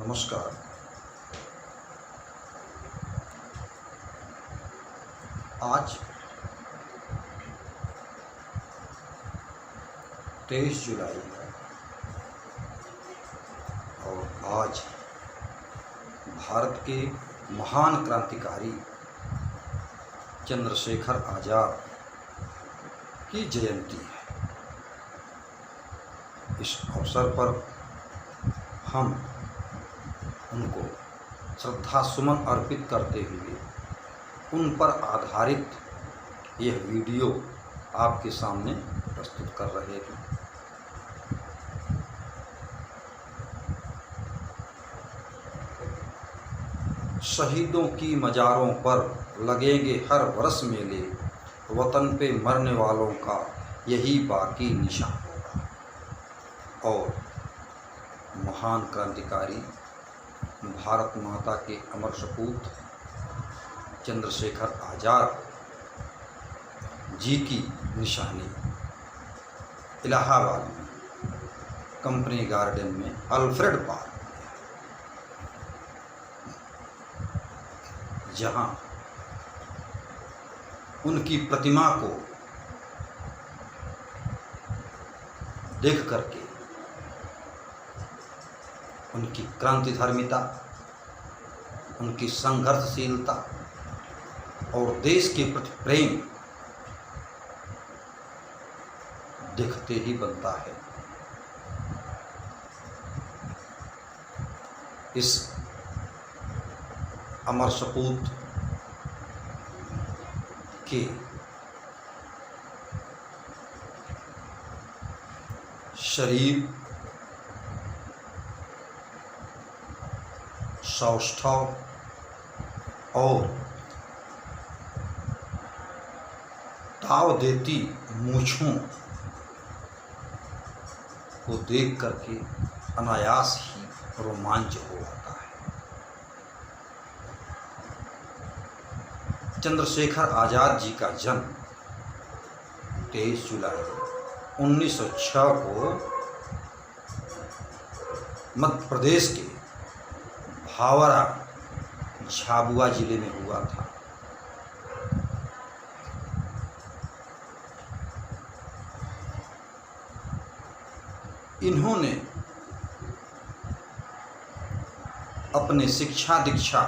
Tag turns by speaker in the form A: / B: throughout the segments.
A: नमस्कार। आज 23 जुलाई है और आज भारत के महान क्रांतिकारी चंद्रशेखर आज़ाद की जयंती है। इस अवसर पर हम उनको श्रद्धा सुमन अर्पित करते हुए उन पर आधारित यह वीडियो आपके सामने प्रस्तुत कर रहे हैं। शहीदों की मज़ारों पर लगेंगे हर वर्ष मेले, वतन पे मरने वालों का यही बाकी निशान होगा। और महान क्रांतिकारी भारत माता के अमर सपूत चंद्रशेखर आज़ाद जी की निशानी इलाहाबाद में कंपनी गार्डन में अल्फ्रेड पार्क, जहां उनकी प्रतिमा को देख करके उनकी क्रांतिधर्मिता, उनकी संघर्षशीलता और देश के प्रति प्रेम देखते ही बनता है। इस अमर सपूत के शरीर, सौष्ठव और ताव देती मूंछों को देख करके अनायास ही रोमांच हो आता है। चंद्रशेखर आज़ाद जी का जन्म 23 जुलाई 1906 को मध्य प्रदेश के भावरा झाबुआ जिले में हुआ था। इन्होंने अपनी शिक्षा दीक्षा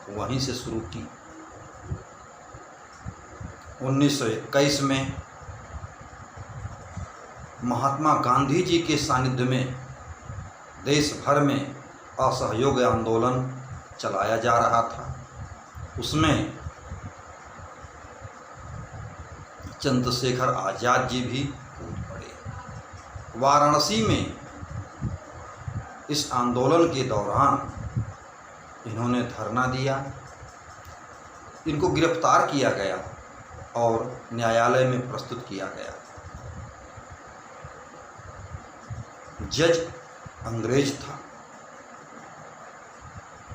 A: वहीं से शुरू की। 1921 में महात्मा गांधी जी के सानिध्य में देश भर में असहयोग आंदोलन चलाया जा रहा था। उसमें चंद्रशेखर आज़ाद जी भी कूद पड़े। वाराणसी में इस आंदोलन के दौरान इन्होंने धरना दिया। इनको गिरफ्तार किया गया और न्यायालय में प्रस्तुत किया गया। जज अंग्रेज था।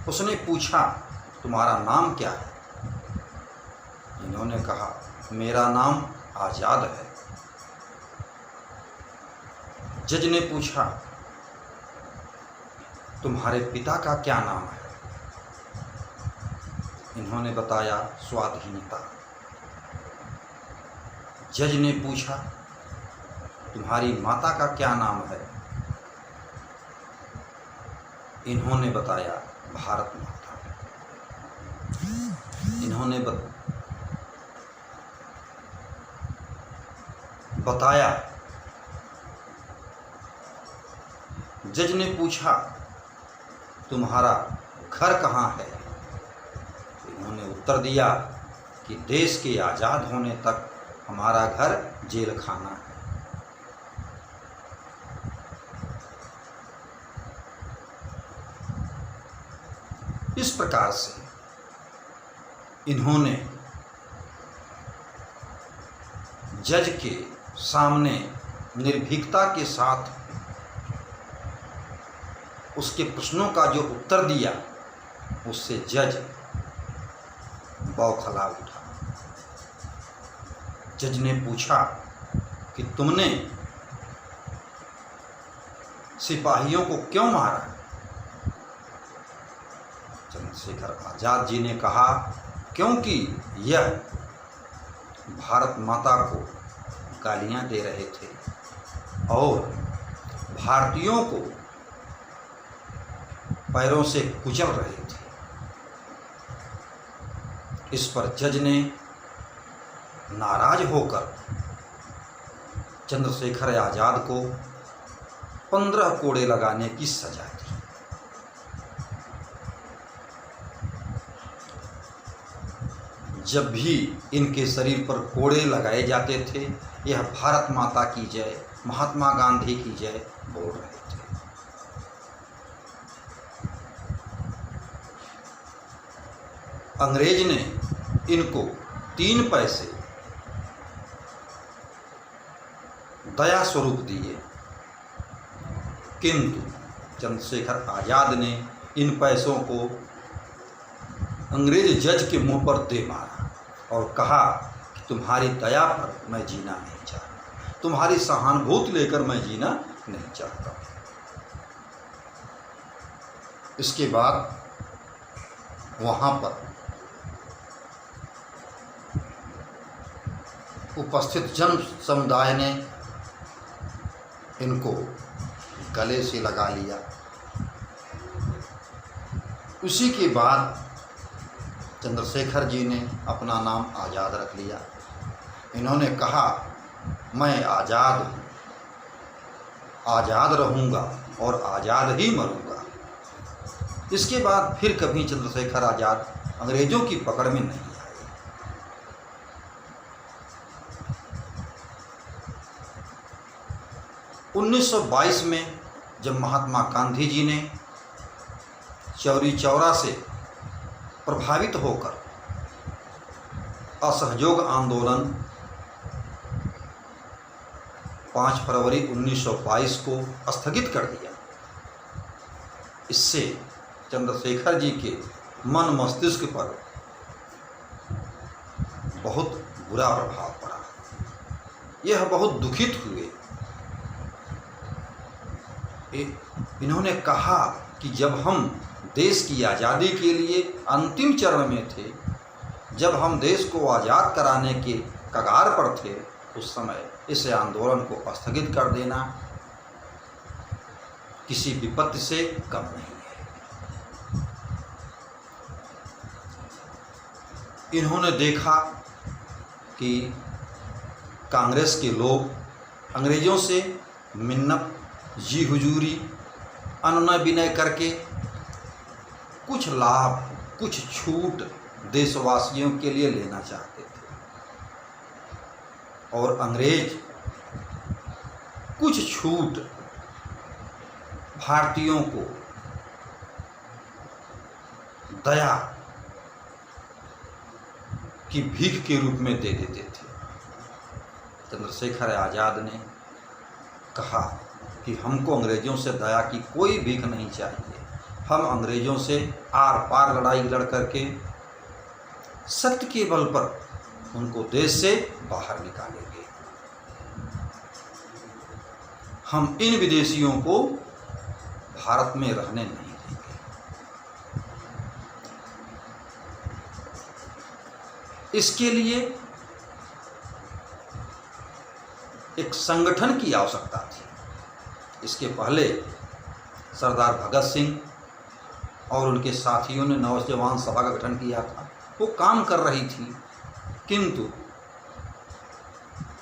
A: उसने पूछा, तुम्हारा नाम क्या है? इन्होंने कहा, मेरा नाम आज़ाद है। जज ने पूछा, तुम्हारे पिता का क्या नाम है? इन्होंने बताया, स्वाधीनता। जज ने पूछा, तुम्हारी माता का क्या नाम है? इन्होंने बताया, भारत माता। इन्होंने बताया। जज ने पूछा, तुम्हारा घर कहाँ है? इन्होंने उत्तर दिया कि देश के आज़ाद होने तक हमारा घर जेल खाना है। इस प्रकार से इन्होंने जज के सामने निर्भीकता के साथ उसके प्रश्नों का जो उत्तर दिया, उससे जज बौखला उठा। जज ने पूछा कि तुमने सिपाहियों को क्यों मारा? चंद्रशेखर आज़ाद जी ने कहा, क्योंकि यह भारत माता को गालियां दे रहे थे और भारतीयों को पैरों से कुचल रहे थे। इस पर जज ने नाराज होकर चंद्रशेखर आज़ाद को 15 कोड़े लगाने की सजा दी। जब भी इनके शरीर पर कोड़े लगाए जाते थे, यह भारत माता की जय, महात्मा गांधी की जय बोल रहे थे। अंग्रेज ने इनको 3 पैसे दया स्वरूप दिए, किंतु चंद्रशेखर आज़ाद ने इन पैसों को अंग्रेज जज के मुंह पर दे मारा और कहा कि तुम्हारी दया पर मैं जीना नहीं चाहता, तुम्हारी सहानुभूति लेकर मैं जीना नहीं चाहता। इसके बाद वहाँ पर उपस्थित जन समुदाय ने इनको गले से लगा लिया। उसी के बाद चंद्रशेखर जी ने अपना नाम आज़ाद रख लिया। इन्होंने कहा, मैं आज़ाद हूँ, आज़ाद रहूँगा और आज़ाद ही मरूँगा। इसके बाद फिर कभी चंद्रशेखर आज़ाद अंग्रेज़ों की पकड़ में नहीं आए। 1922 में जब महात्मा गांधी जी ने चौरी चौरा से प्रभावित होकर असहयोग आंदोलन 5 फरवरी 1922 को स्थगित कर दिया, इससे चंद्रशेखर जी के मन मस्तिष्क पर बहुत बुरा प्रभाव पड़ा। यह बहुत दुखित हुए। इन्होंने कहा कि जब हम देश की आज़ादी के लिए अंतिम चरण में थे, जब हम देश को आज़ाद कराने के कगार पर थे, उस समय इस आंदोलन को स्थगित कर देना किसी विपत्ति से कम नहीं है। इन्होंने देखा कि कांग्रेस के लोग अंग्रेज़ों से मिन्नत, जी हुजूरी, अनुनय विनय करके कुछ लाभ, कुछ छूट देशवासियों के लिए लेना चाहते थे और अंग्रेज कुछ छूट भारतीयों को दया की भीख के रूप में दे देते थे। चंद्रशेखर आज़ाद ने कहा कि हमको अंग्रेज़ों से दया की कोई भीख नहीं चाहिए, हम अंग्रेज़ों से आर पार लड़ाई लड़ करके सत्य के बल पर उनको देश से बाहर निकालेंगे। हम इन विदेशियों को भारत में रहने नहीं देंगे। इसके लिए एक संगठन की आवश्यकता थी। इसके पहले सरदार भगत सिंह और उनके साथियों ने नौजवान सभा का गठन किया था, वो काम कर रही थी, किंतु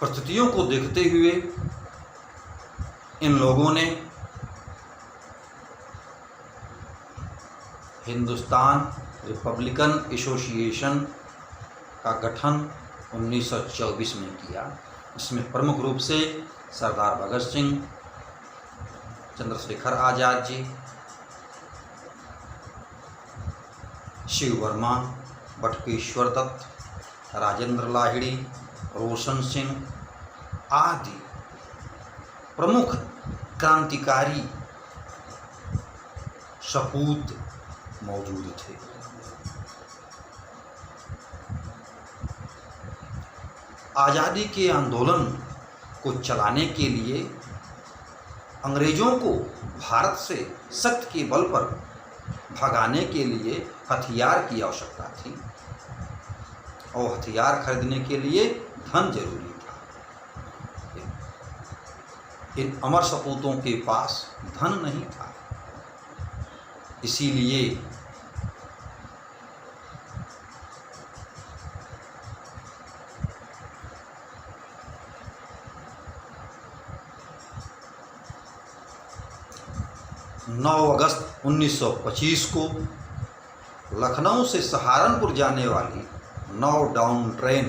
A: परिस्थितियों को देखते हुए इन लोगों ने हिंदुस्तान रिपब्लिकन एसोसिएशन का गठन 1924 में किया। इसमें प्रमुख रूप से सरदार भगत सिंह, चंद्रशेखर आज़ाद जी, शिव वर्मा, बटुकेश्वर दत्त, राजेंद्र लाहिड़ी, रोशन सिंह आदि प्रमुख क्रांतिकारी सपूत मौजूद थे। आज़ादी के आंदोलन को चलाने के लिए अंग्रेज़ों को भारत से सत्य के बल पर भगाने के लिए हथियार की आवश्यकता थी और हथियार खरीदने के लिए धन जरूरी था। इन अमर सपूतों के पास धन नहीं था, इसीलिए नौ अगस्त 1925 को लखनऊ से सहारनपुर जाने वाली 9 डाउन ट्रेन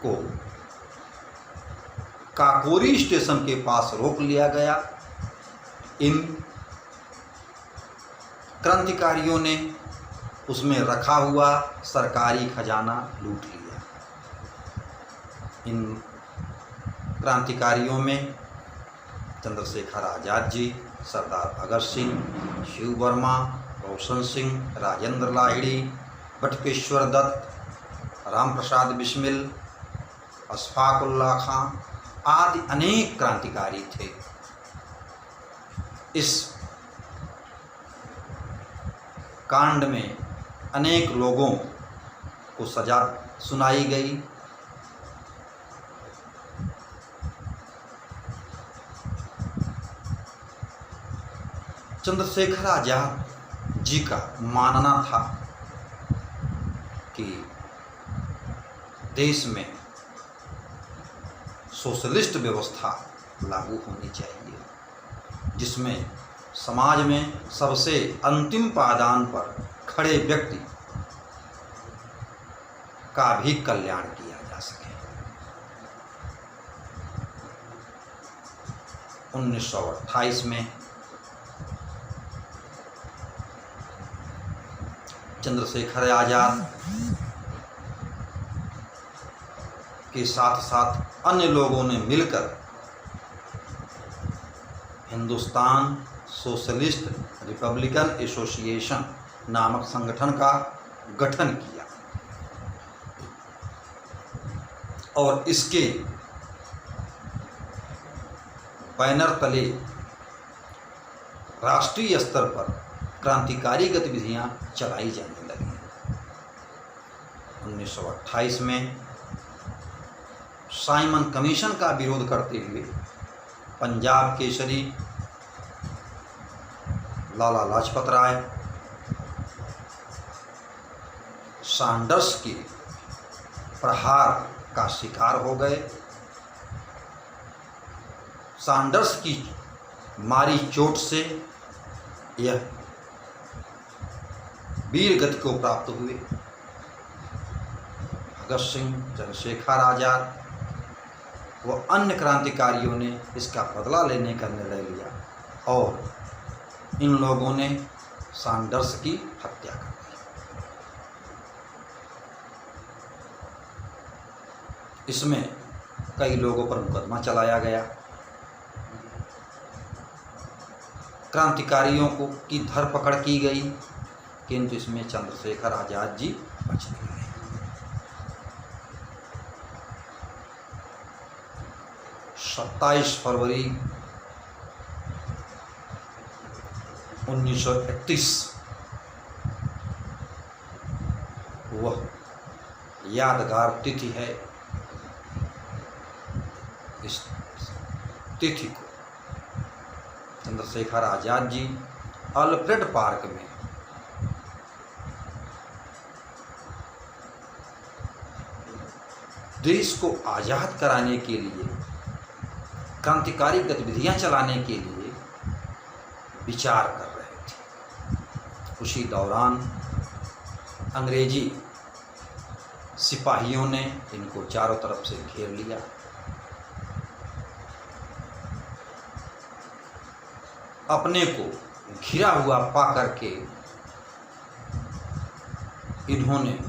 A: को काकोरी स्टेशन के पास रोक लिया गया। इन क्रांतिकारियों ने उसमें रखा हुआ सरकारी खजाना लूट लिया। इन क्रांतिकारियों में चंद्रशेखर आज़ाद जी, सरदार भगत सिंह, शिव वर्मा, रोशन सिंह, राजेंद्र लाहिड़ी, बटुकेश्वर दत्त, राम प्रसाद बिस्मिल, अशफाक उल्लाह खां आदि अनेक क्रांतिकारी थे। इस कांड में अनेक लोगों को सजा सुनाई गई। चंद्रशेखर आज़ाद जी का मानना था कि देश में सोशलिस्ट व्यवस्था लागू होनी चाहिए, जिसमें समाज में सबसे अंतिम पायदान पर खड़े व्यक्ति का भी कल्याण किया जा सके। 1928 में चंद्रशेखर आज़ाद के साथ साथ अन्य लोगों ने मिलकर हिंदुस्तान सोशलिस्ट रिपब्लिकन एसोसिएशन नामक संगठन का गठन किया और इसके बैनर तले राष्ट्रीय स्तर पर क्रांतिकारी गतिविधियां चलाई जाने लगी। 1928 में साइमन कमीशन का विरोध करते हुए पंजाब केसरी लाला लाजपत राय सैंडर्स के प्रहार का शिकार हो गए। सैंडर्स की मारी चोट से यह वीर गति को प्राप्त हुए। भगत सिंह, चंद्रशेखर आज़ाद व अन्य क्रांतिकारियों ने इसका बदला लेने का निर्णय लिया और इन लोगों ने सैंडर्स की हत्या कर दी। इसमें कई लोगों पर मुकदमा चलाया गया। क्रांतिकारियों को की धरपकड़ की गई, किंतु इसमें चंद्रशेखर आज़ाद जी बच गए। 27 फरवरी 1931 वह यादगार तिथि है। इस तिथि को चंद्रशेखर आज़ाद जी अल्फ्रेड पार्क में देश को आज़ाद कराने के लिए, क्रांतिकारी गतिविधियां चलाने के लिए विचार कर रहे थे। उसी दौरान अंग्रेजी सिपाहियों ने इनको चारों तरफ से घेर लिया। अपने को घिरा हुआ पा करके इन्होंने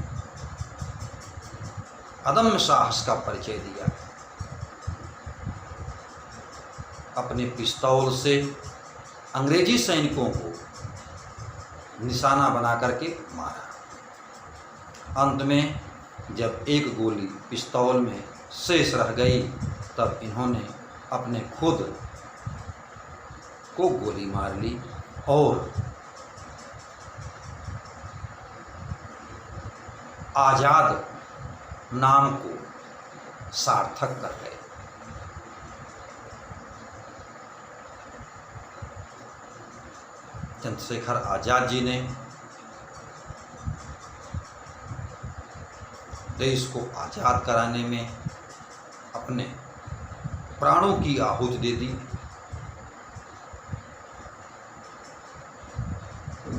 A: अदम्य साहस का परिचय दिया। अपने पिस्तौल से अंग्रेजी सैनिकों को निशाना बना करके मारा। अंत में जब एक गोली पिस्तौल में शेष रह गई, तब इन्होंने अपने खुद को गोली मार ली और आज़ाद नाम को सार्थक कर गए। चंद्रशेखर आज़ाद जी ने देश को आज़ाद कराने में अपने प्राणों की आहुति दे दी।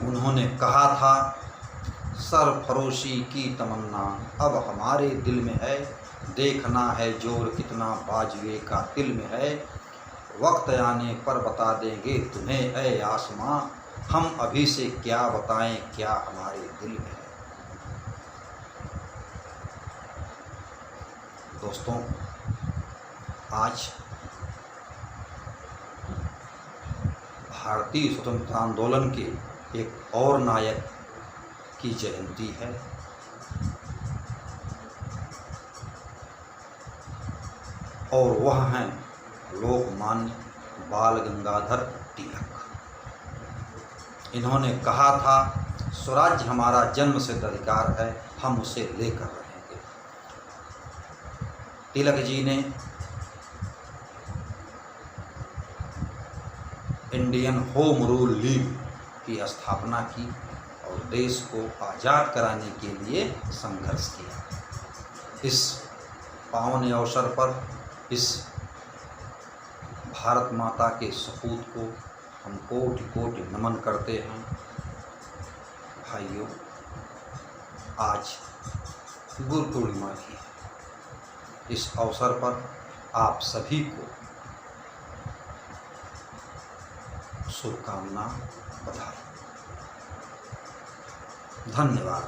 A: उन्होंने कहा था, सरफरोशी की तमन्ना अब हमारे दिल में है, देखना है जोर कितना बाजुए का दिल में है, वक्त आने पर बता देंगे तुम्हें ऐ आसमां, हम अभी से क्या बताएं क्या हमारे दिल में है। दोस्तों, आज भारतीय स्वतंत्रता आंदोलन के एक और नायक की जयंती है। और वह हैं लोकमान्य बाल गंगाधर तिलक। इन्होंने कहा था, स्वराज्य हमारा जन्मसिद्ध अधिकार है, हम उसे लेकर रहेंगे। तिलक जी ने इंडियन होम रूल लीग की स्थापना की और देश को आज़ाद कराने के लिए संघर्ष किया। इस पावन अवसर पर इस भारत माता के सपूत को हम कोटि कोटि नमन करते हैं। भाइयों, आज गुरु पूर्णिमा की है। इस अवसर पर आप सभी को शुभकामना, बधाई। धन्यवाद।